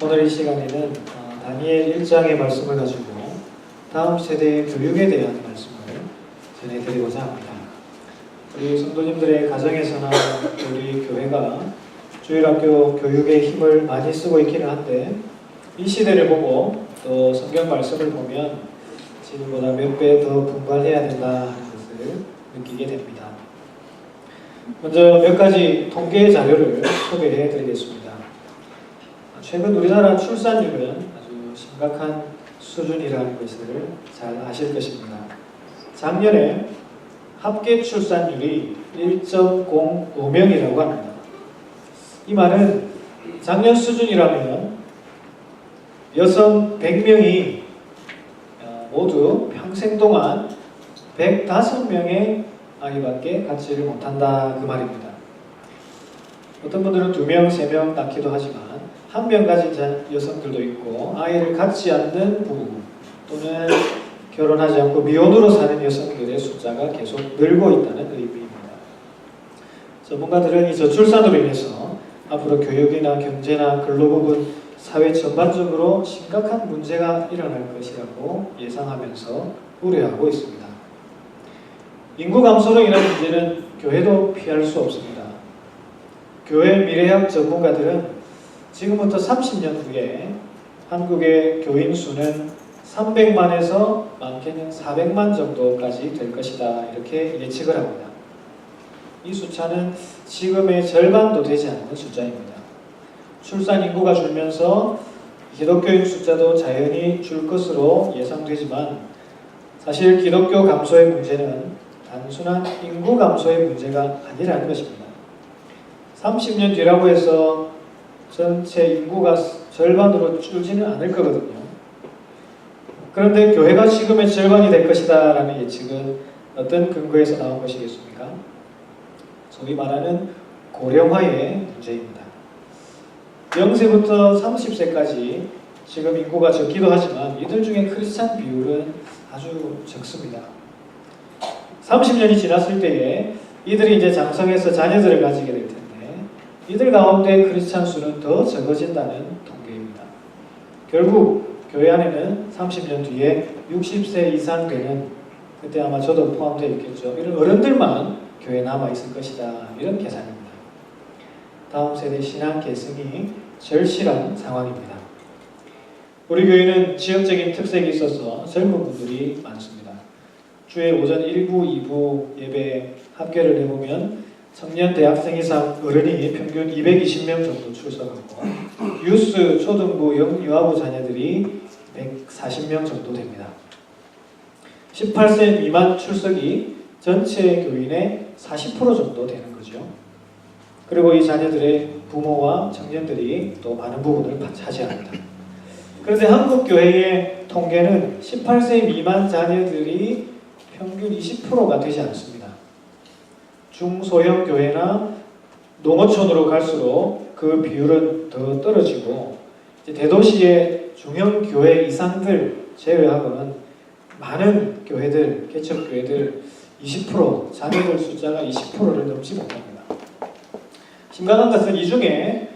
오늘 이 시간에는 다니엘 1장의 말씀을 가지고 다음 세대의 교육에 대한 말씀을 전해드리고자 합니다. 우리 성도님들의 가정에서나 우리 교회가 주일학교 교육에 힘을 많이 쓰고 있기는 한데 이 시대를 보고 또 성경 말씀을 보면 지금보다 몇 배 더 분발해야 된다 하는 것을 느끼게 됩니다. 먼저 몇 가지 통계 자료를 소개해 드리겠습니다. 최근 우리나라 출산율은 아주 심각한 수준이라는 것을 잘 아실 것입니다. 작년에 합계 출산율이 1.05명이라고 합니다. 이 말은 작년 수준이라면 여성 100명이 모두 평생 동안 105명의 아이밖에 갖지를 못한다 그 말입니다. 어떤 분들은 2명, 3명 낳기도 하지만 1명 가진 여성들도 있고 아이를 갖지 않는 부부 또는 결혼하지 않고 미혼으로 사는 여성들의 숫자가 계속 늘고 있다는 의미입니다. 전문가들은 이 저출산으로 인해서 앞으로 교육이나 경제나 근로 부분, 사회 전반적으로 심각한 문제가 일어날 것이라고 예상하면서 우려하고 있습니다. 인구 감소로 인한 문제는 교회도 피할 수 없습니다. 교회 미래학 전문가들은 지금부터 30년 후에 한국의 교인 수는 300만에서 많게는 400만 정도까지 될 것이다 이렇게 예측을 합니다. 이 숫자는 지금의 절반도 되지 않는 숫자입니다. 출산 인구가 줄면서 기독교인 숫자도 자연히 줄 것으로 예상되지만 사실 기독교 감소의 문제는 단순한 인구 감소의 문제가 아니라는 것입니다. 30년 뒤라고 해서 전체 인구가 절반으로 줄지는 않을 거거든요. 그런데 교회가 지금의 절반이 될 것이다 라는 예측은 어떤 근거에서 나온 것이겠습니까? 소위 말하는 고령화의 문제입니다. 0세부터 30세까지 지금 인구가 적기도 하지만 이들 중에 크리스찬 비율은 아주 적습니다. 30년이 지났을 때에 이들이 이제 장성해서 자녀들을 가지게 될 텐데 이들 가운데 크리스찬 수는 더 적어진다는 통계입니다. 결국 교회 안에는 30년 뒤에 60세 이상 되는, 그때 아마 저도 포함되어 있겠죠, 이런 어른들만 교회에 남아있을 것이다 이런 계산입니다. 다음 세대 신앙 계승이 절실한 상황입니다. 우리 교회는 지역적인 특색이 있어서 젊은 분들이 많습니다. 주에 오전 1부, 2부 예배 합계를 해보면 청년 대학생 이상 어른이 평균 220명 정도 출석하고 유스, 초등부, 유아부 자녀들이 140명 정도 됩니다. 18세 미만 출석이 전체 교인의 40% 정도 되는 거죠. 그리고 이 자녀들의 부모와 청년들이 또 많은 부분을 차지합니다. 그런데 한국 교회의 통계는 18세 미만 자녀들이 평균 20%가 되지 않습니다. 중소형 교회나 농어촌으로 갈수록 그 비율은 더 떨어지고 대도시의 중형 교회 이상들 제외하고는 많은 교회들, 개척교회들 20%, 자녀들 숫자가 20%를 넘지 못합니다. 심각한 것은 이 중에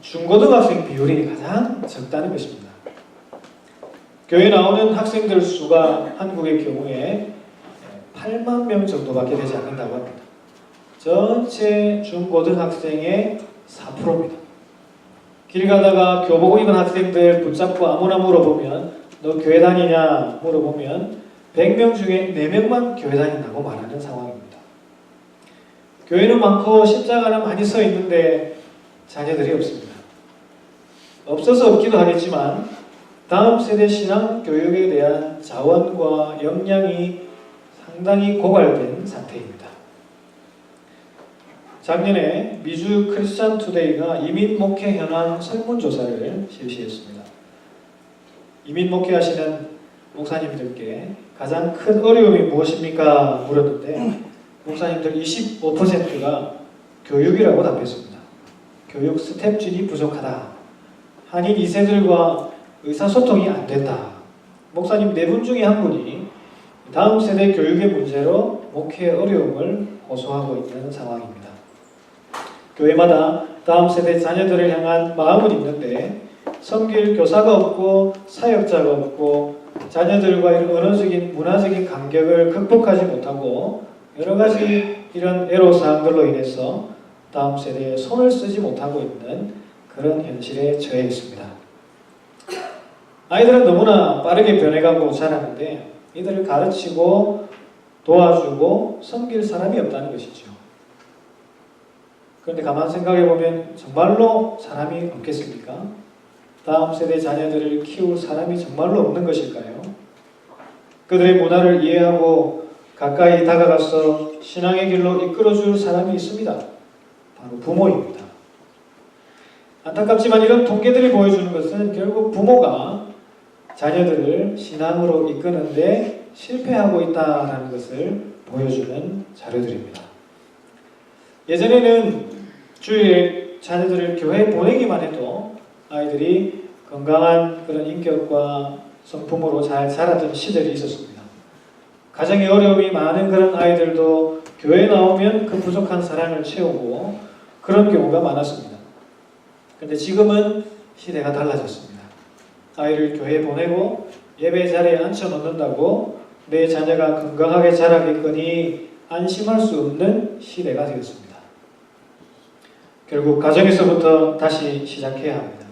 중고등학생 비율이 가장 적다는 것입니다. 교회 나오는 학생들 수가 한국의 경우에 8만 명 정도밖에 되지 않는다고 합니다. 전체 중고등학생의 4%입니다. 길 가다가 교복 입은 학생들 붙잡고 아무나 물어보면 너 교회 다니냐 물어보면 100명 중에 4명만 교회 다닌다고 말하는 상황입니다. 교회는 많고 십자가는 많이 서 있는데 자녀들이 없습니다. 없어서 없기도 하겠지만 다음 세대 신앙 교육에 대한 자원과 역량이 상당히 고갈된 상태입니다. 작년에 미주 크리스찬 투데이가 이민 목회 현황 설문조사를 실시했습니다. 이민 목회하시는 목사님들께 가장 큰 어려움이 무엇입니까? 물었는데 목사님들 25%가 교육이라고 답했습니다. 교육 스텝진이 부족하다. 한인 2세들과 의사소통이 안 된다. 목사님 4분 중에 1분이 다음 세대 교육의 문제로 목회 어려움을 호소하고 있는 상황입니다. 교회마다 다음 세대 자녀들을 향한 마음은 있는데 섬길 교사가 없고 사역자가 없고 자녀들과 이런 언어적인 문화적인 간격을 극복하지 못하고 여러 가지 이런 애로사항들로 인해서 다음 세대에 손을 쓰지 못하고 있는 그런 현실에 처해 있습니다. 아이들은 너무나 빠르게 변해가고 자라는데 이들을 가르치고 도와주고 섬길 사람이 없다는 것이죠. 그런데 가만 생각해 보면 정말로 사람이 없겠습니까? 다음 세대 자녀들을 키울 사람이 정말로 없는 것일까요? 그들의 문화를 이해하고 가까이 다가가서 신앙의 길로 이끌어줄 사람이 있습니다. 바로 부모입니다. 안타깝지만 이런 통계들이 보여주는 것은 결국 부모가 자녀들을 신앙으로 이끄는데 실패하고 있다는 것을 보여주는 자료들입니다. 예전에는 주일에 자녀들을 교회에 보내기만 해도 아이들이 건강한 그런 인격과 성품으로 잘 자라던 시절이 있었습니다. 가정에 어려움이 많은 그런 아이들도 교회에 나오면 그 부족한 사랑을 채우고 그런 경우가 많았습니다. 그런데 지금은 시대가 달라졌습니다. 아이를 교회에 보내고 예배 자리에 앉혀놓는다고 내 자녀가 건강하게 자라겠거니 안심할 수 없는 시대가 되었습니다. 결국 가정에서부터 다시 시작해야 합니다.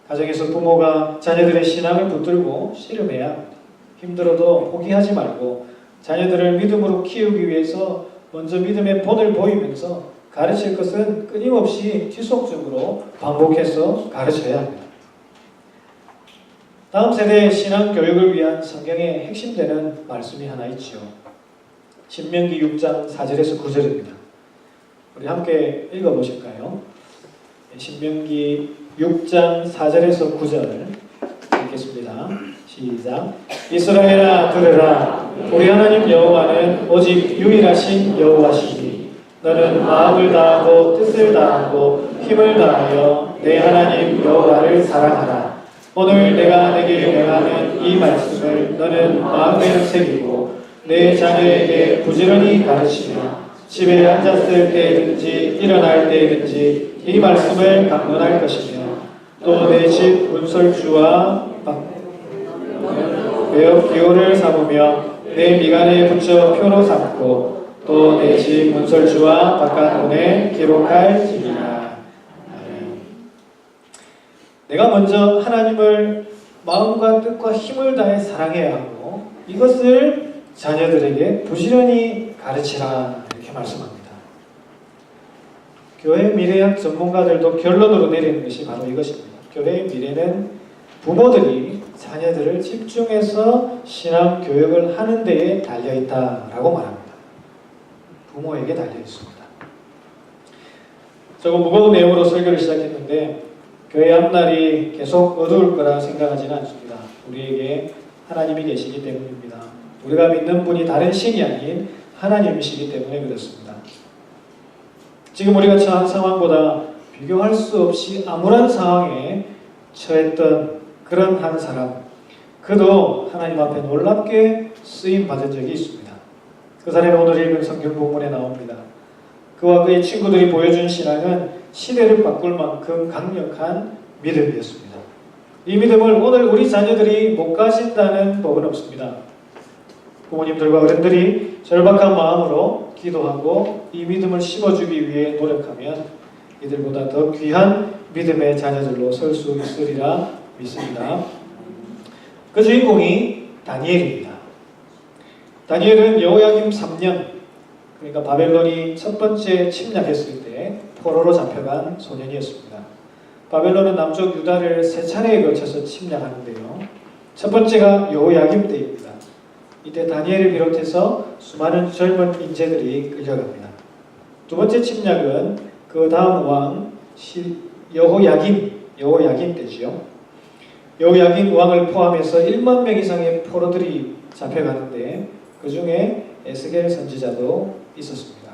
가정에서 부모가 자녀들의 신앙을 붙들고 씨름해야 합니다. 힘들어도 포기하지 말고 자녀들을 믿음으로 키우기 위해서 먼저 믿음의 본을 보이면서 가르칠 것은 끊임없이 지속적으로 반복해서 가르쳐야 합니다. 다음 세대의 신앙 교육을 위한 성경의 핵심되는 말씀이 하나 있죠. 신명기 6장 4절에서 9절입니다. 우리 함께 읽어보실까요? 신명기 6장 4절에서 9절 읽겠습니다. 시작. 이스라엘아 들으라. 우리 하나님 여호와는 오직 유일하신 여호와시니 너는 마음을 다하고 뜻을 다하고 힘을 다하여 내 하나님 여호와를 사랑하라. 오늘 내가 내게 명하는 이 말씀을 너는 마음에 새기고 내 자녀에게 부지런히 가르치며 집에 앉았을 때든지 일어날 때든지 이 말씀을 강론할 것이며 또 내 집 문설주와 매어 기호를 삼으며 내 미간에 붙여 표로 삼고 또 내 집 문설주와 바깥문에 기록할지니라. 내가 먼저 하나님을 마음과 뜻과 힘을 다해 사랑해야 하고 이것을 자녀들에게 부지런히 가르치라 이렇게 말씀합니다. 교회 미래학 전문가들도 결론으로 내리는 것이 바로 이것입니다. 교회의 미래는 부모들이 자녀들을 집중해서 신앙 교육을 하는 데에 달려있다라고 말합니다. 부모에게 달려있습니다. 조금 무거운 내용으로 설교를 시작했는데 교회 앞날이 계속 어두울 거라 생각하지는 않습니다. 우리에게 하나님이 계시기 때문입니다. 우리가 믿는 분이 다른 신이 아닌 하나님이시기 때문에 그렇습니다. 지금 우리가 처한 상황보다 비교할 수 없이 암울한 상황에 처했던 그런 한 사람, 그도 하나님 앞에 놀랍게 쓰임 받은 적이 있습니다. 그 사람이 오늘 읽은 성경 본문에 나옵니다. 그와 그의 친구들이 보여준 신앙은 시대를 바꿀 만큼 강력한 믿음이었습니다. 이 믿음을 오늘 우리 자녀들이 못 가진다는 법은 없습니다. 부모님들과 어른들이 절박한 마음으로 기도하고 이 믿음을 심어주기 위해 노력하면 이들보다 더 귀한 믿음의 자녀들로 설 수 있으리라 믿습니다. 그 주인공이 다니엘입니다. 다니엘은 여호야김 3년, 그러니까 바벨론이 첫 번째 침략했을 때 포로로 잡혀간 소년이었습니다. 바벨론은 남쪽 유다를 세 차례에 걸쳐서 침략하는데요. 첫 번째가 여호야김 때입니다. 이때 다니엘을 비롯해서 수많은 젊은 인재들이 끌려갑니다. 두 번째 침략은 그 다음 왕 여호야김 때지요. 여호야김 왕을 포함해서 1만 명 이상의 포로들이 잡혀가는데 그 중에 에스겔 선지자도 있었습니다.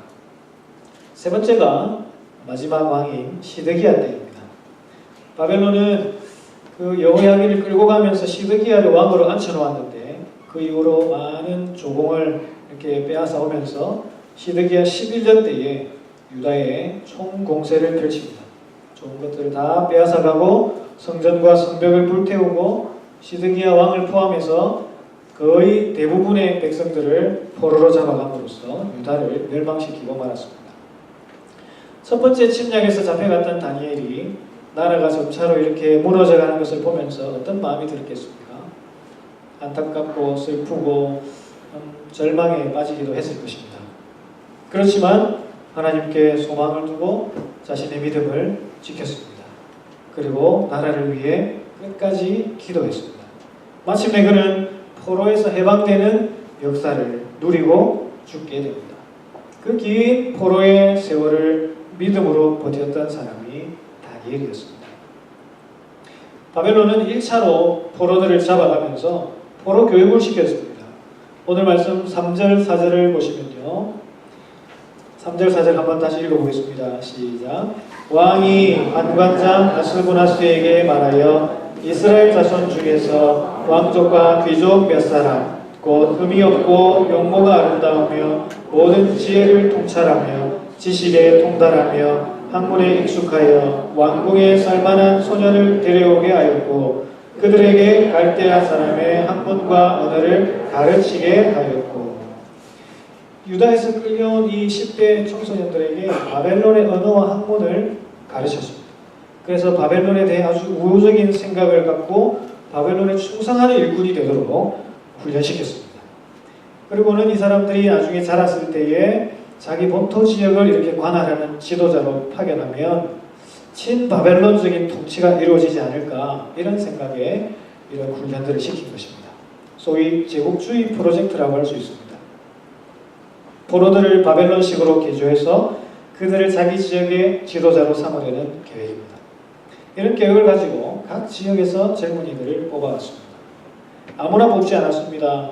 세 번째가 마지막 왕인 시드기야 때입니다. 바벨론은 그 여호야김을 끌고 가면서 시드기야를 왕으로 앉혀놓았는데 그 이후로 많은 조공을 이렇게 빼앗아 오면서 시드기야 11년 때에 유다에 총공세를 펼칩니다. 좋은 것들을 다 빼앗아가고 성전과 성벽을 불태우고 시드기야 왕을 포함해서 거의 대부분의 백성들을 포로로 잡아감으로써 유다를 멸망시키고 말았습니다. 첫 번째 침략에서 잡혀갔던 다니엘이 나라가 점차로 이렇게 무너져가는 것을 보면서 어떤 마음이 들었겠습니까? 안타깝고 슬프고 절망에 빠지기도 했을 것입니다. 그렇지만 하나님께 소망을 두고 자신의 믿음을 지켰습니다. 그리고 나라를 위해 끝까지 기도했습니다. 마침내 그는 포로에서 해방되는 역사를 누리고 죽게 됩니다. 그 긴 포로의 세월을 믿음으로 버텼던 사람이 다니엘이었습니다. 바벨론은 1차로 포로들을 잡아가면서 포로 교육을 시켰습니다. 오늘 말씀 3절 4절을 보시면요. 3절 4절 한번 다시 읽어보겠습니다. 시작. 왕이 관관장 아스부나스에게 말하여 이스라엘 자손 중에서 왕족과 귀족 몇 사람 곧 흠이 없고 용모가 아름다우며 모든 지혜를 통찰하며 지식에 통달하며 학문에 익숙하여 왕궁에 살만한 소년을 데려오게 하였고 그들에게 갈대아 사람의 학문과 언어를 가르치게 하였고. 유다에서 끌려온 이 10대 청소년들에게 바벨론의 언어와 학문을 가르쳤습니다. 그래서 바벨론에 대해 아주 우호적인 생각을 갖고 바벨론에 충성하는 일꾼이 되도록 훈련시켰습니다. 그리고는 이 사람들이 나중에 자랐을 때에 자기 본토 지역을 이렇게 관할하는 지도자로 파견하면 친바벨론적인 통치가 이루어지지 않을까 이런 생각에 이런 훈련들을 시킨 것입니다. 소위 제국주의 프로젝트라고 할 수 있습니다. 포로들을 바벨론식으로 개조해서 그들을 자기 지역의 지도자로 삼으려는 계획입니다. 이런 계획을 가지고 각 지역에서 젊은이들을 뽑아왔습니다. 아무나 뽑지 않았습니다.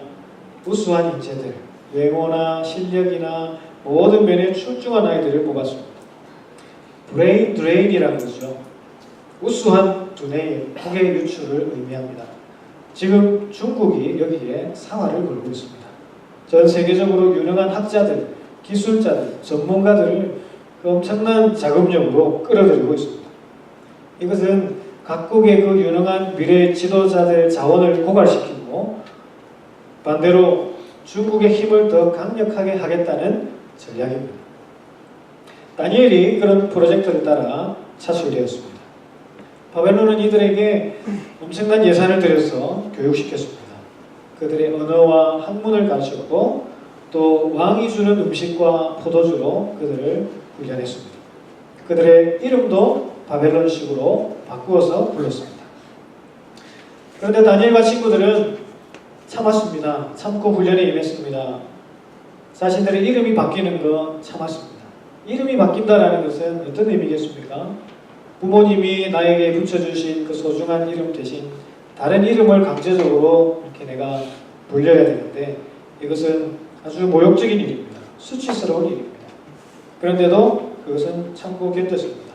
우수한 인재들, 외모나 실력이나 모든 면에 출중한 아이들을 뽑았습니다. 브레인 드레인이라는 거죠. 우수한 두뇌의 폭의 유출을 의미합니다. 지금 중국이 여기에 사활을 걸고 있습니다. 전 세계적으로 유능한 학자들, 기술자들, 전문가들을 엄청난 자금력으로 끌어들이고 있습니다. 이것은 각국의 그 유능한 미래 지도자들 자원을 고갈시키고 반대로 중국의 힘을 더 강력하게 하겠다는 전략입니다. 다니엘이 그런 프로젝트를 따라 차출되었습니다. 바벨론은 이들에게 엄청난 예산을 들여서 교육시켰습니다. 그들의 언어와 학문을 가르쳤고 또 왕이 주는 음식과 포도주로 그들을 훈련했습니다. 그들의 이름도 바벨론식으로 바꾸어서 불렀습니다. 그런데 다니엘과 친구들은 참았습니다. 참고 훈련에 임했습니다. 자신들의 이름이 바뀌는 건 참았습니다. 이름이 바뀐다는 것은 어떤 의미겠습니까? 부모님이 나에게 붙여주신 그 소중한 이름 대신 다른 이름을 강제적으로 이렇게 내가 불려야 되는데 이것은 아주 모욕적인 일입니다. 수치스러운 일입니다. 그런데도 그것은 참고 견뎠습니다.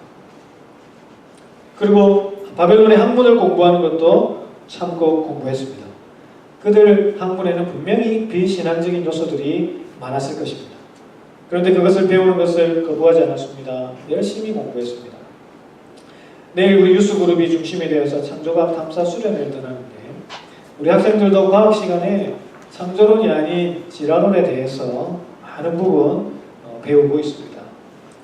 그리고 바벨론의 학문을 공부하는 것도 참고 공부했습니다. 그들 학문에는 분명히 비신앙적인 요소들이 많았을 것입니다. 그런데 그것을 배우는 것을 거부하지 않았습니다. 열심히 공부했습니다. 내일 우리 유스그룹이 중심이 되어서 창조과학 탐사 수련회를 떠나는데 우리 학생들도 과학 시간에 창조론이 아닌 진화론에 대해서 많은 부분 배우고 있습니다.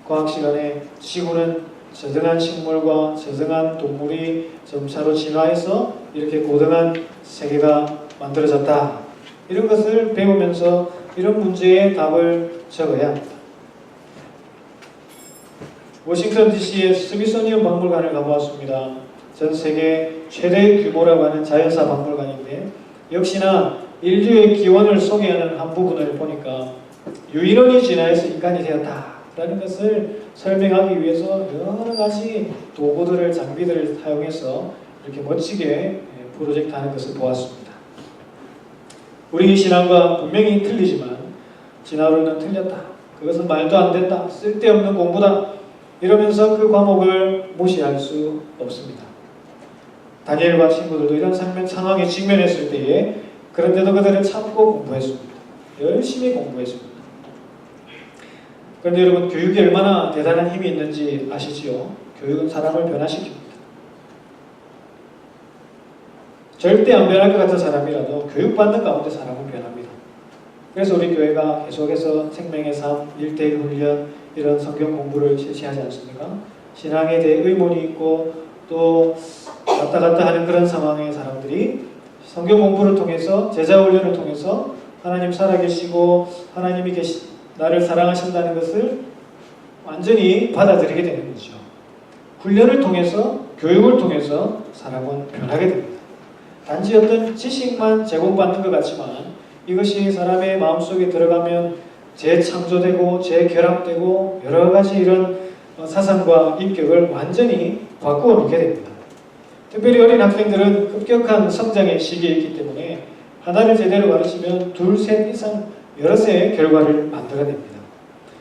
과학 시간에 지구는 저등한 식물과 저등한 동물이 점차로 진화해서 이렇게 고등한 세계가 만들어졌다. 이런 것을 배우면서 이런 문제의 답을 적어야 합니다. 워싱턴 DC의 스미소니언 박물관을 가보았습니다. 전 세계 최대 규모라고 하는 자연사 박물관인데 역시나 인류의 기원을 소개하는 한 부분을 보니까 유인원이 진화해서 인간이 되었다라는 것을 설명하기 위해서 여러 가지 도구들을 장비들을 사용해서 이렇게 멋지게 프로젝트 하는 것을 보았습니다. 우리 신앙과 분명히 틀리지만 진화론은 틀렸다. 그것은 말도 안 된다. 쓸데없는 공부다. 이러면서 그 과목을 무시할 수 없습니다. 다니엘과 친구들도 이런 상황에 직면했을 때에 그런데도 그들은 참고 공부했습니다. 열심히 공부했습니다. 그런데 여러분 교육이 얼마나 대단한 힘이 있는지 아시지요? 교육은 사람을 변화시킵니다. 절대 안 변할 것 같은 사람이라도 교육받는 가운데 사람은 변합니다. 그래서 우리 교회가 계속해서 생명의 삶, 1:1 훈련, 이런 성경 공부를 실시하지 않습니까? 신앙에 대해 의문이 있고 또 왔다 갔다 하는 그런 상황의 사람들이 성경 공부를 통해서, 제자 훈련을 통해서 하나님 살아계시고 하나님이 나를 사랑하신다는 것을 완전히 받아들이게 되는 거죠. 훈련을 통해서, 교육을 통해서 사람은 변하게 됩니다. 단지 어떤 지식만 제공받는 것 같지만 이것이 사람의 마음속에 들어가면 재창조되고 재결합되고 여러 가지 이런 사상과 인격을 완전히 바꾸어 놓게 됩니다. 특별히 어린 학생들은 급격한 성장의 시기에 있기 때문에 하나를 제대로 가르치면 둘, 셋 이상 여러 세의 결과를 만들어냅니다.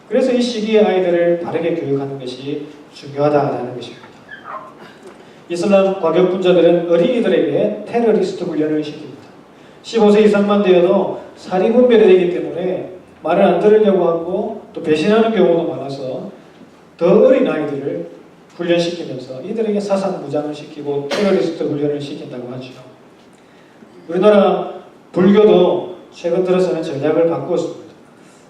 그래서 이 시기에 아이들을 바르게 교육하는 것이 중요하다는 것입니다. 이슬람 과격분자들은 어린이들에게 테러리스트 훈련을 시킵니다. 15세 이상만 되어도 사리 분별이 되기 때문에 말을 안 들으려고 하고 또 배신하는 경우도 많아서 더 어린 아이들을 훈련시키면서 이들에게 사상 무장을 시키고 테러리스트 훈련을 시킨다고 하죠. 우리나라 불교도 최근 들어서는 전략을 바꾸었습니다.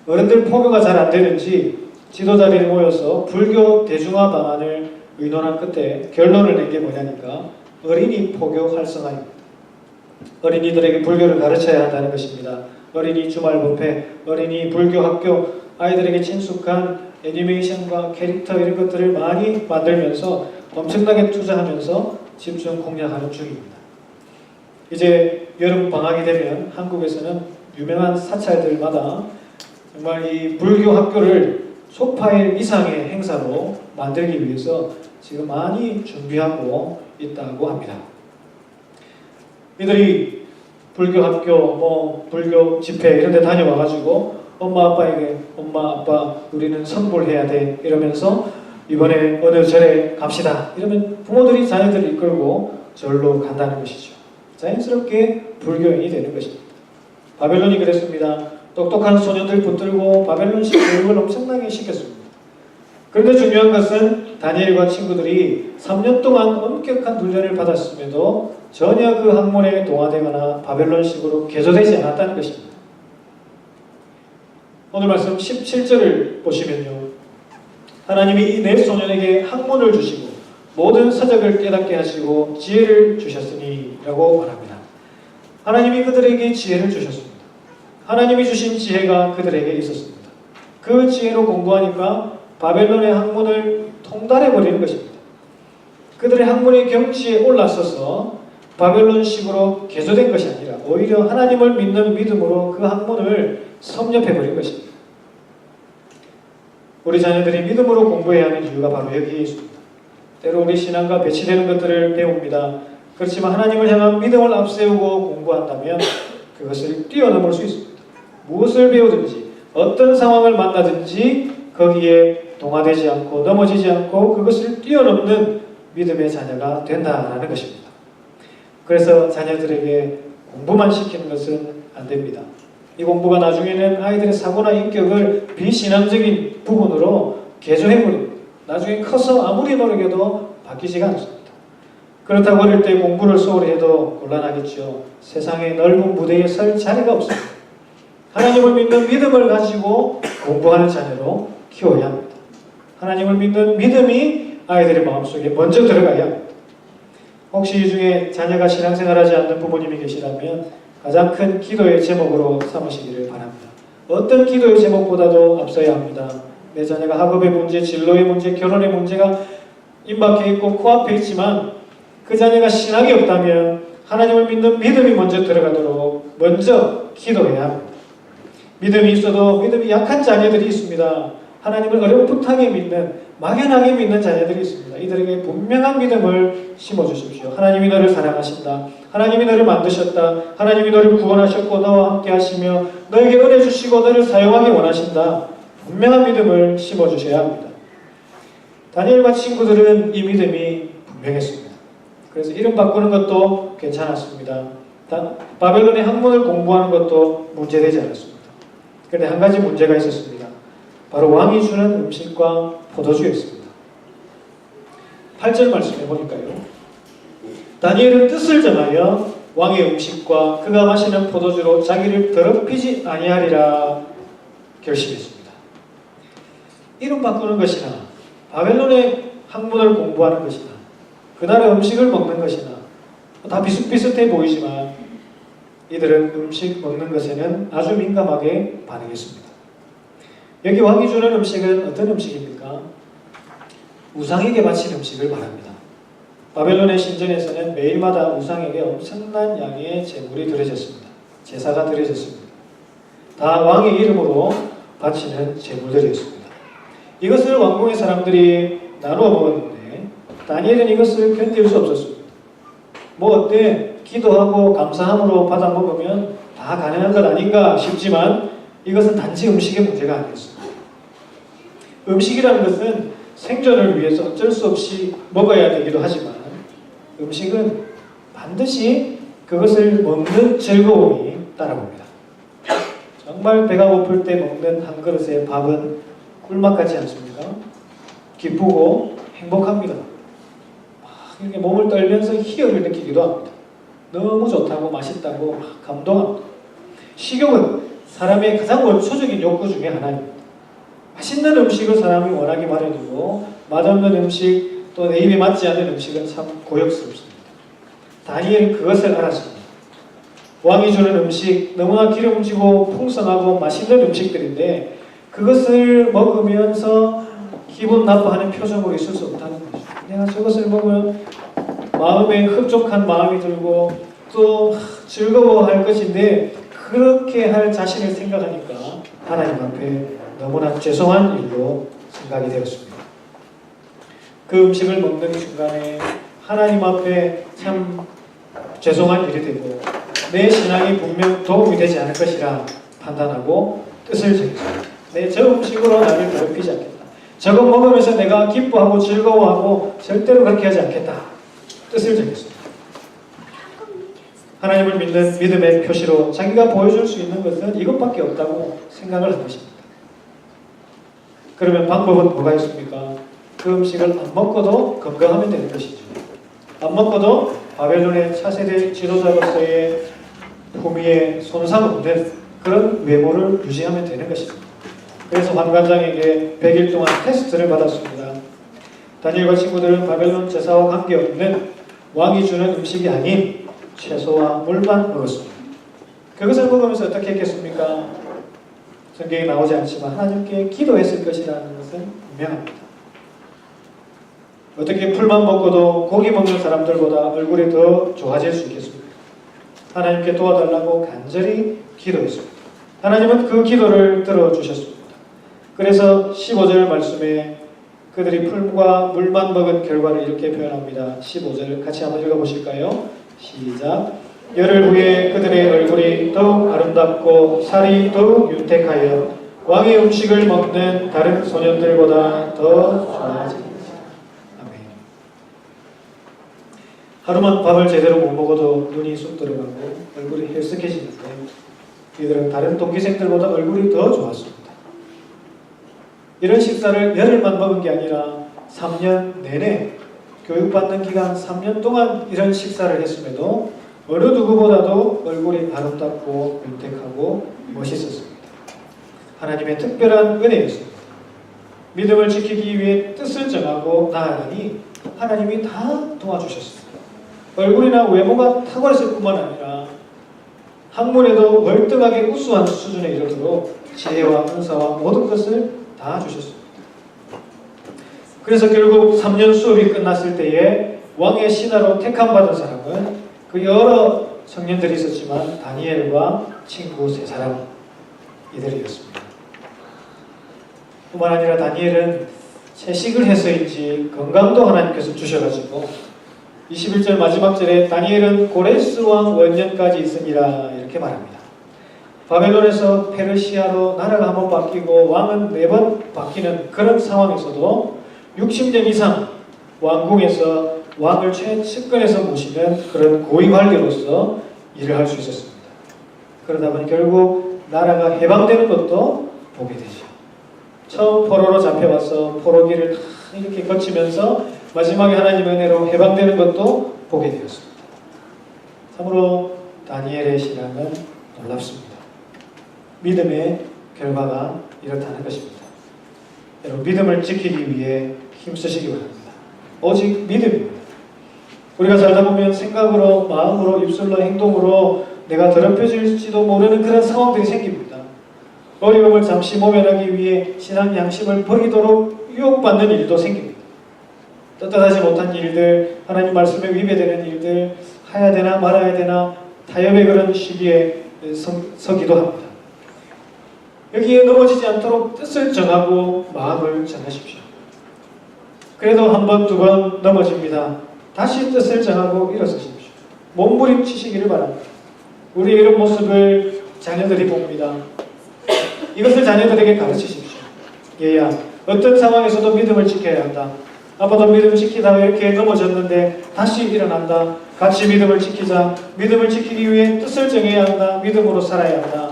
어른들 포교가 잘 안 되는지 지도자들이 모여서 불교 대중화 방안을 의논한 끝에 결론을 낸 게 뭐냐니까 어린이 포교 활성화입니다. 어린이들에게 불교를 가르쳐야 한다는 것입니다. 어린이 주말 법회, 어린이 불교 학교, 아이들에게 친숙한 애니메이션과 캐릭터 이런 것들을 많이 만들면서 엄청나게 투자하면서 집중 공략하는 중입니다. 이제 여름 방학이 되면 한국에서는 유명한 사찰들마다 정말 이 불교 학교를 소파일 이상의 행사로 만들기 위해서 지금 많이 준비하고 있다고 합니다. 이들이 불교 학교, 불교 집회 이런 데 다녀와가지고 엄마 아빠에게 엄마 아빠 우리는 성불해야 돼 이러면서 이번에 어느 절에 갑시다 이러면 부모들이 자녀들을 이끌고 절로 간다는 것이죠. 자연스럽게 불교인이 되는 것입니다. 바벨론이 그랬습니다. 똑똑한 소년들 붙들고 바벨론식 교육을 엄청나게 시켰습니다. 그런데 중요한 것은 다니엘과 친구들이 3년 동안 엄격한 훈련을 받았음에도 전혀 그 학문에 동화되거나 바벨론식으로 개조되지 않았다는 것입니다. 오늘 말씀 17절을 보시면요. 하나님이 이 네 소년에게 학문을 주시고 모든 서적을 깨닫게 하시고 지혜를 주셨으니 라고 말합니다. 하나님이 그들에게 지혜를 주셨습니다. 하나님이 주신 지혜가 그들에게 있었습니다. 그 지혜로 공부하니까 바벨론의 학문을 통달해버리는 것입니다. 그들의 학문의 경지에 올라서서 바벨론식으로 개조된 것이 아니라 오히려 하나님을 믿는 믿음으로 그 학문을 섭렵해버린 것입니다. 우리 자녀들이 믿음으로 공부해야 하는 이유가 바로 여기에 있습니다. 때로 우리 신앙과 배치되는 것들을 배웁니다. 그렇지만 하나님을 향한 믿음을 앞세우고 공부한다면 그것을 뛰어넘을 수 있습니다. 무엇을 배우든지 어떤 상황을 만나든지 거기에 동화되지 않고 넘어지지 않고 그것을 뛰어넘는 믿음의 자녀가 된다는 것입니다. 그래서 자녀들에게 공부만 시키는 것은 안 됩니다. 이 공부가 나중에는 아이들의 사고나 인격을 비신앙적인 부분으로 개조해버립니다. 나중에 커서 아무리 노력해도 바뀌지가 않습니다. 그렇다고 어릴 때 공부를 소홀히 해도 곤란하겠죠. 세상의 넓은 무대에 설 자리가 없습니다. 하나님을 믿는 믿음을 가지고 공부하는 자녀로 키워야 합니다. 하나님을 믿는 믿음이 아이들의 마음속에 먼저 들어가야 합니다. 혹시 이 중에 자녀가 신앙생활하지 않는 부모님이 계시다면 가장 큰 기도의 제목으로 삼으시기를 바랍니다. 어떤 기도의 제목보다도 앞서야 합니다. 내 자녀가 학업의 문제, 진로의 문제, 결혼의 문제가 임박해 있고 코앞에 있지만 그 자녀가 신앙이 없다면 하나님을 믿는 믿음이 먼저 들어가도록 먼저 기도해야 합니다. 믿음이 있어도 믿음이 약한 자녀들이 있습니다. 하나님을 어렴풋하게 믿는, 막연하게 믿는 자녀들이 있습니다. 이들에게 분명한 믿음을 심어주십시오. 하나님이 너를 사랑하신다. 하나님이 너를 만드셨다. 하나님이 너를 구원하셨고 너와 함께 하시며 너에게 은혜 주시고 너를 사용하기 원하신다. 분명한 믿음을 심어주셔야 합니다. 다니엘과 친구들은 이 믿음이 분명했습니다. 그래서 이름 바꾸는 것도 괜찮았습니다. 바벨론의 학문을 공부하는 것도 문제되지 않았습니다. 그런데 한 가지 문제가 있었습니다. 바로 왕이 주는 음식과 포도주였습니다. 8절 말씀해 보니까요. 다니엘은 뜻을 정하여 왕의 음식과 그가 마시는 포도주로 자기를 더럽히지 아니하리라 결심했습니다. 이름 바꾸는 것이나 바벨론의 학문을 공부하는 것이나 그 나라 음식을 먹는 것이나 다 비슷비슷해 보이지만 이들은 음식 먹는 것에는 아주 민감하게 반응했습니다. 여기 왕이 주는 음식은 어떤 음식입니까? 우상에게 바친 음식을 말합니다. 바벨론의 신전에서는 매일마다 우상에게 엄청난 양의 제물이 드려졌습니다. 제사가 드려졌습니다. 다 왕의 이름으로 바치는 제물들이었습니다. 이것을 왕궁의 사람들이 나누어 먹었는데 다니엘은 이것을 견딜 수 없었습니다. 뭐 어때? 기도하고 감사함으로 받아 먹으면 다 가능한 것 아닌가 싶지만 이것은 단지 음식의 문제가 아니었습니다. 음식이라는 것은 생존을 위해서 어쩔 수 없이 먹어야 되기도 하지만 음식은 반드시 그것을 먹는 즐거움이 따라옵니다. 정말 배가 고플 때 먹는 한 그릇의 밥은 꿀맛 같지 않습니까? 기쁘고 행복합니다. 이렇게 몸을 떨면서 희열을 느끼기도 합니다. 너무 좋다고 맛있다고 감동합니다. 식욕은 사람의 가장 원초적인 욕구 중에 하나입니다. 맛있는 음식을 사람이 원하기 마련이고 맛없는 음식 또 내 입에 맞지 않는 음식은 참 고역스럽습니다. 다니엘은 그것을 알았습니다. 왕이 주는 음식 너무나 기름지고 풍성하고 맛있는 음식들인데 그것을 먹으면서 기분 나빠하는 표정으로 있을 수 없다는 거죠. 내가 저것을 먹으면 마음에 흡족한 마음이 들고 또 즐거워할 것인데 그렇게 할 자신을 생각하니까 하나님 앞에 너무나 죄송한 일로 생각이 되었습니다. 그 음식을 먹는 순간에 하나님 앞에 참 죄송한 일이 되고 내 신앙이 분명 도움이 되지 않을 것이라 판단하고 뜻을 정했습니다. 저 음식으로 나를 괴롭히지 않겠다. 저거 먹으면서 내가 기뻐하고 즐거워하고 절대로 그렇게 하지 않겠다. 뜻을 정했습니다. 하나님을 믿는 믿음의 표시로 자기가 보여줄 수 있는 것은 이것밖에 없다고 생각을 한 것입니다. 그러면 방법은 뭐가 있습니까? 그 음식을 안 먹고도 건강하면 되는 것이죠. 안 먹고도 바벨론의 차세대 지도자로서의 품위에 손상 없는 그런 외모를 유지하면 되는 것입니다. 그래서 환관장에게 100일 동안 테스트를 받았습니다. 다니엘과 친구들은 바벨론 제사와 관계없는 왕이 주는 음식이 아닌 채소와 물만 먹었습니다. 그것을 먹으면서 어떻게 했겠습니까? 성경에 나오지 않지만 하나님께 기도했을 것이라는 것은 분명합니다. 어떻게 풀만 먹고도 고기 먹는 사람들보다 얼굴이 더 좋아질 수 있겠습니까? 하나님께 도와달라고 간절히 기도했습니다. 하나님은 그 기도를 들어주셨습니다. 그래서 15절 말씀에 그들이 풀과 물만 먹은 결과를 이렇게 표현합니다. 15절 같이 한번 읽어보실까요? 시작. 열흘 후에 그들의 얼굴이 더욱 아름답고 살이 더욱 윤택하여 왕의 음식을 먹는 다른 소년들보다 더 좋아집니다. 아멘. 하루만 밥을 제대로 못 먹어도 눈이 쑥 들어가고 얼굴이 헬쓱해지는데 이들은 다른 동기생들보다 얼굴이 더 좋았습니다. 이런 식사를 열흘만 먹은 게 아니라 3년 내내 교육받는 기간 3년 동안 이런 식사를 했음에도 어느 누구보다도 얼굴이 아름답고 윤택하고 멋있었습니다. 하나님의 특별한 은혜였습니다. 믿음을 지키기 위해 뜻을 정하고 나아가니 하나님이 다 도와주셨습니다. 얼굴이나 외모가 탁월했을 뿐만 아니라 학문에도 월등하게 우수한 수준에 이르도록 지혜와 은사와 모든 것을 다 주셨습니다. 그래서 결국 3년 수업이 끝났을 때에 왕의 신하로 택함받은 사람은 그 여러 청년들이 있었지만 다니엘과 친구 3사람 이들이었습니다. 뿐만 아니라 다니엘은 채식을 해서인지 건강도 하나님께서 주셔가지고 21절 마지막 절에 다니엘은 고레스 왕 원년까지 있으니라 이렇게 말합니다. 바벨론에서 페르시아로 나라가 한번 바뀌고 왕은 4번 바뀌는 그런 상황에서도 60년 이상 왕궁에서 왕을 최측근에서 모시는 그런 고위관리로서 일을 할 수 있었습니다. 그러다 보니 결국 나라가 해방되는 것도 보게 되죠. 처음 포로로 잡혀와서 포로기를 이렇게 거치면서 마지막에 하나님의 은혜로 해방되는 것도 보게 되었습니다. 참으로 다니엘의 신앙은 놀랍습니다. 믿음의 결과가 이렇다는 것입니다. 여러분, 믿음을 지키기 위해 힘쓰시기 바랍니다. 오직 믿음입니다. 우리가 살다 보면 생각으로, 마음으로, 입술로, 행동으로 내가 더럽혀질지도 모르는 그런 상황들이 생깁니다. 어려움을 잠시 모면하기 위해 신앙 양심을 버리도록 유혹받는 일도 생깁니다. 떳떳하지 못한 일들, 하나님 말씀에 위배되는 일들, 해야 되나 말아야 되나 타협의 그런 시기에 서기도 합니다. 여기에 넘어지지 않도록 뜻을 정하고 마음을 정하십시오. 그래도 한 번, 두 번 넘어집니다. 다시 뜻을 정하고 일어서십시오. 몸부림치시기를 바랍니다. 우리의 이런 모습을 자녀들이 봅니다. 이것을 자녀들에게 가르치십시오. 얘야, 어떤 상황에서도 믿음을 지켜야 한다. 아빠도 믿음 지키다가 이렇게 넘어졌는데 다시 일어난다. 같이 믿음을 지키자. 믿음을 지키기 위해 뜻을 정해야 한다. 믿음으로 살아야 한다.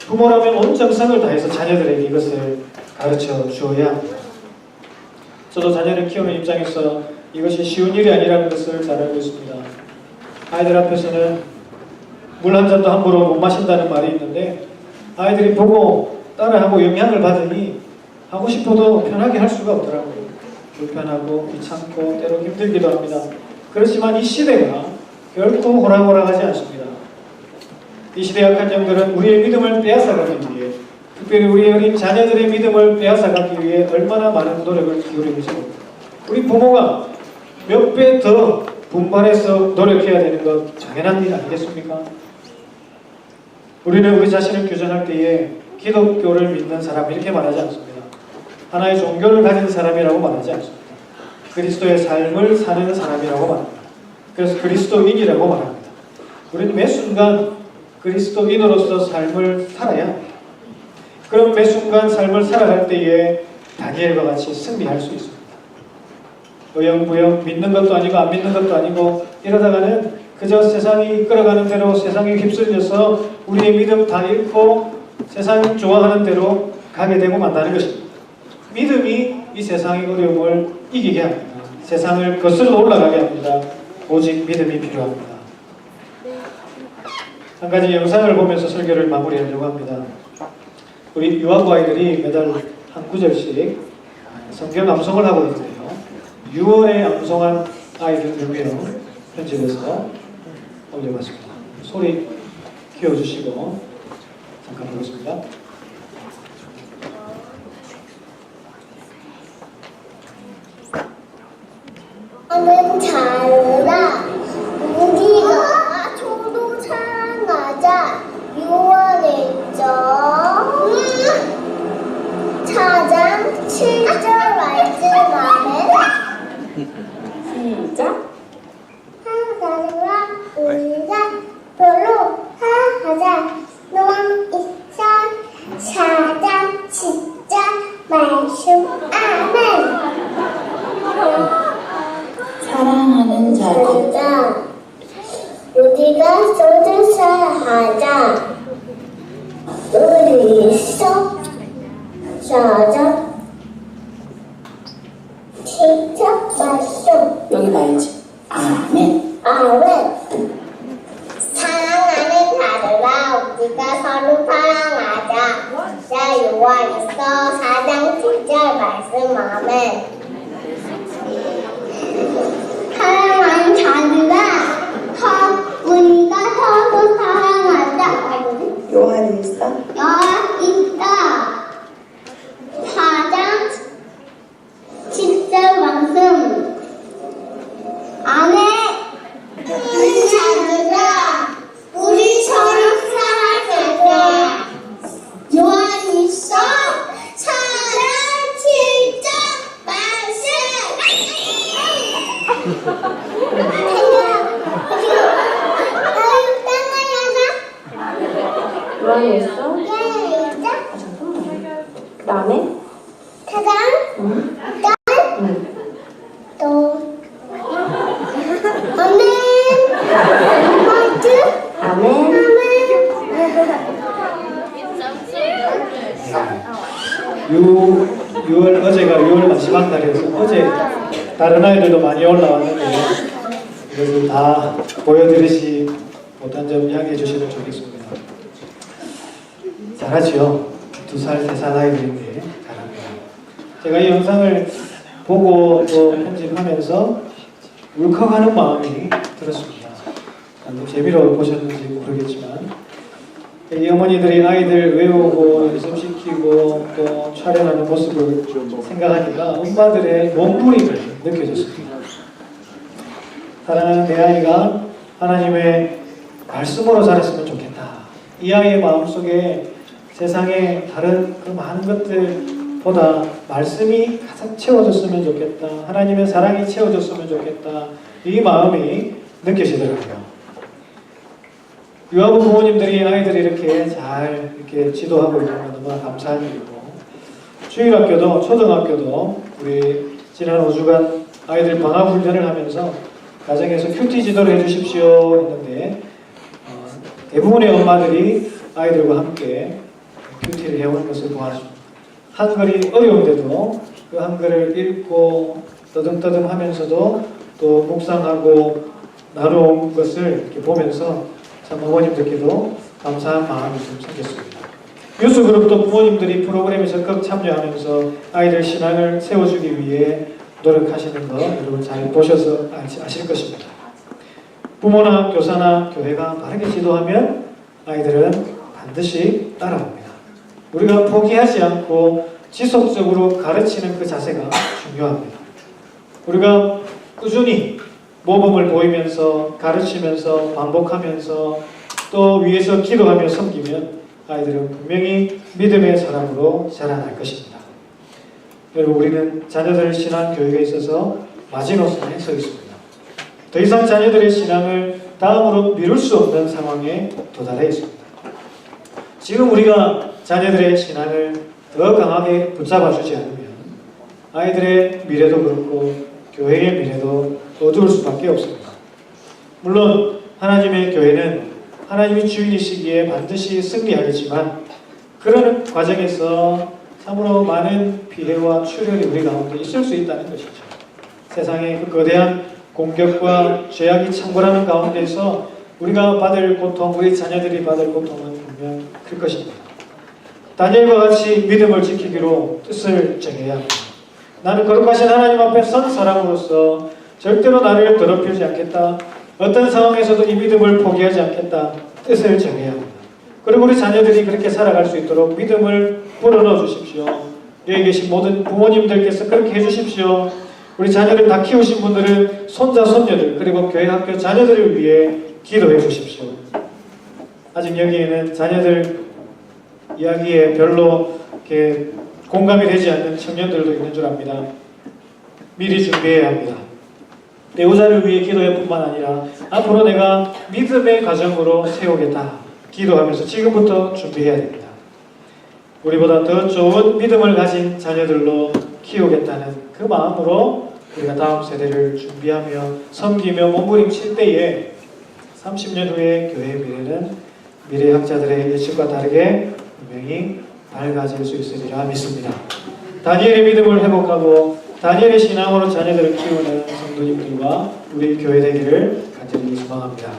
부모라면 온 정성을 다해서 자녀들에게 이것을 가르쳐 주어야 합니다. 저도 자녀를 키우는 입장에서 이것이 쉬운 일이 아니라는 것을 잘 알고 있습니다. 아이들 앞에서는 물 한 잔도 함부로 못 마신다는 말이 있는데 아이들이 보고 따라하고 영향을 받으니 하고 싶어도 편하게 할 수가 없더라고요. 불편하고 귀찮고 때로 힘들기도 합니다. 그렇지만 이 시대가 결코 호락호락하지 않습니다. 이 시대 약한 영들은 우리의 믿음을 빼앗아가기 위해, 특별히 우리 어린 자녀들의 믿음을 빼앗아가기 위해 얼마나 많은 노력을 기울이고 있습니다. 우리 부모가 몇 배 더 분발해서 노력해야 되는 것 당연한 일 아니겠습니까? 우리는 우리 자신을 규정할 때에 기독교를 믿는 사람 이렇게 말하지 않습니다. 하나의 종교를 가진 사람이라고 말하지 않습니다. 그리스도의 삶을 사는 사람이라고 말합니다. 그래서 그리스도인이라고 말합니다. 우리는 매 순간 그리스도인으로서 삶을 살아야 합니다. 그럼 매 순간 삶을 살아갈 때에 다니엘과 같이 승리할 수 있습니다. 어영부영 믿는 것도 아니고 안 믿는 것도 아니고 이러다가는 그저 세상이 이끌어가는 대로 세상에 휩쓸려서 우리의 믿음 다 잃고 세상이 좋아하는 대로 가게 되고 만다는 것입니다. 믿음이 이 세상의 어려움을 이기게 합니다. 세상을 거슬러 올라가게 합니다. 오직 믿음이 필요합니다. 한 가지 영상을 보면서 설교를 마무리하려고 합니다. 우리 유아부 아이들이 매달 한 구절씩 성경 암송을 하고 있는데요. 6월에 암송한 아이들 2명 편집해서 올려봤습니다. 소리 키워주시고 잠깐 보겠습니다. 나는 자유라 우리가 조도 사랑하자 6월에 있죠. 사장 7절 말씀하면 시작. 사랑하라 우리가 별로 사랑하자 노왕 있어 사장 7절 말씀 아멘. 사랑하는 자들 우리가 소를 사랑하자 우리 있어 사자 진짜 말씀 여기 나야지. 아멘. 아멘. 사랑하는 자들아 우리가 서로 사랑하자 자 요한일서 4장 7절 말씀 아멘. 사랑하는 자들아 우리가 서로 사랑하자 요한일서 있다 4장 10절 말씀 아멘. 자들아 우리 서로 사랑하자 요한일서 4장 7절 말씀 요한일서 그다음에 또 아멘. 아멘. 6월 어제가 6월 마지막 날이어서 어제 다른 아이들도 많이 올라왔는데 이것을 다 보여드리지 못한 점 양해해 주시면 좋겠습니다. 잘하죠? 2살, 3살 아이들인데 잘합니다. 제가 이 영상을 보고 또 편집하면서 울컥하는 마음이 들었습니다. 너무 재미로 보셨는지 모르겠지만 이 어머니들이 아이들 외우고 연습시키고 또 촬영하는 모습을 생각하니까 엄마들의 몸부림을 느껴졌습니다. 사랑하는 내 아이가 하나님의 말씀으로 자랐으면 좋겠다. 이 아이의 마음속에 세상의 다른 그 많은 것들보다 말씀이 가득 채워졌으면 좋겠다. 하나님의 사랑이 채워졌으면 좋겠다. 이 마음이 느껴지더라고요. 유아부 부모님들이 아이들이 이렇게 잘 이렇게 지도하고 있는 건 너무나 감사한 일이고, 주일학교도 초등학교도 우리 지난 5주간 아이들 방학 훈련을 하면서 가정에서 큐티 지도를 해주십시오 했는데 대부분의 엄마들이 아이들과 함께 큐티를 해오는 것을 보았습니다. 한글이 어려운데도 그 한글을 읽고 떠듬떠듬 하면서도 또 묵상하고 나누는 것을 이렇게 보면서 참 어머님들께도 감사한 마음이 좀 생겼습니다. 뉴스그룹도 부모님들이 프로그램에 적극 참여하면서 아이들 신앙을 세워주기 위해 노력하시는 거 여러분 잘 보셔서 아실 것입니다. 부모나 교사나 교회가 바르게 지도하면 아이들은 반드시 따라옵니다. 우리가 포기하지 않고 지속적으로 가르치는 그 자세가 중요합니다. 우리가 꾸준히 모범을 보이면서 가르치면서 반복하면서 또 위에서 기도하며 섬기면 아이들은 분명히 믿음의 사람으로 자라날 것입니다. 여러분, 우리는 자녀들 신앙 교육에 있어서 마지노선에 서 있습니다. 더 이상 자녀들의 신앙을 다음으로 미룰 수 없는 상황에 도달해 있습니다. 지금 우리가 자녀들의 신앙을 더 강하게 붙잡아 주지 않으면 아이들의 미래도 그렇고 교회의 미래도 어두울 수밖에 없습니다. 물론 하나님의 교회는 하나님이 주인이시기에 반드시 승리하겠지만 그런 과정에서 참으로 많은 피해와 출혈이 우리 가운데 있을 수 있다는 것이죠. 세상의 그 거대한 공격과 죄악이 창궐하는 가운데서 우리가 받을 고통, 우리 자녀들이 받을 고통은 분명 클 것입니다. 다니엘과 같이 믿음을 지키기로 뜻을 정해야 합니다. 나는 거룩하신 하나님 앞에 선 사람으로서 절대로 나를 더럽히지 않겠다. 어떤 상황에서도 이 믿음을 포기하지 않겠다. 뜻을 정해야 합니다. 그리고 우리 자녀들이 그렇게 살아갈 수 있도록 믿음을 불어넣어 주십시오. 여기 계신 모든 부모님들께서 그렇게 해주십시오. 우리 자녀를 다 키우신 분들은 손자, 손녀들 그리고 교회 학교 자녀들을 위해 기도해 주십시오. 아직 여기에는 자녀들 이야기에 별로 이렇게 공감이 되지 않는 청년들도 있는 줄 압니다. 미리 준비해야 합니다. 배우자를 위해 기도할 뿐만 아니라 앞으로 내가 믿음의 가정으로 세우겠다. 기도하면서 지금부터 준비해야 됩니다. 우리보다 더 좋은 믿음을 가진 자녀들로 키우겠다는 그 마음으로 우리가 다음 세대를 준비하며 섬기며 몸부림칠 때에 30년 후에 교회의 미래는 미래학자들의 예측과 다르게 분명히 밝아질 수 있으리라 믿습니다. 다니엘의 믿음을 회복하고 다니엘의 신앙으로 자녀들을 키우는 성도님들과 우리 교회 되기를 간절히 소망합니다.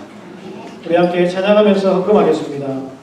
우리 함께 찬양하면서 헌금하겠습니다.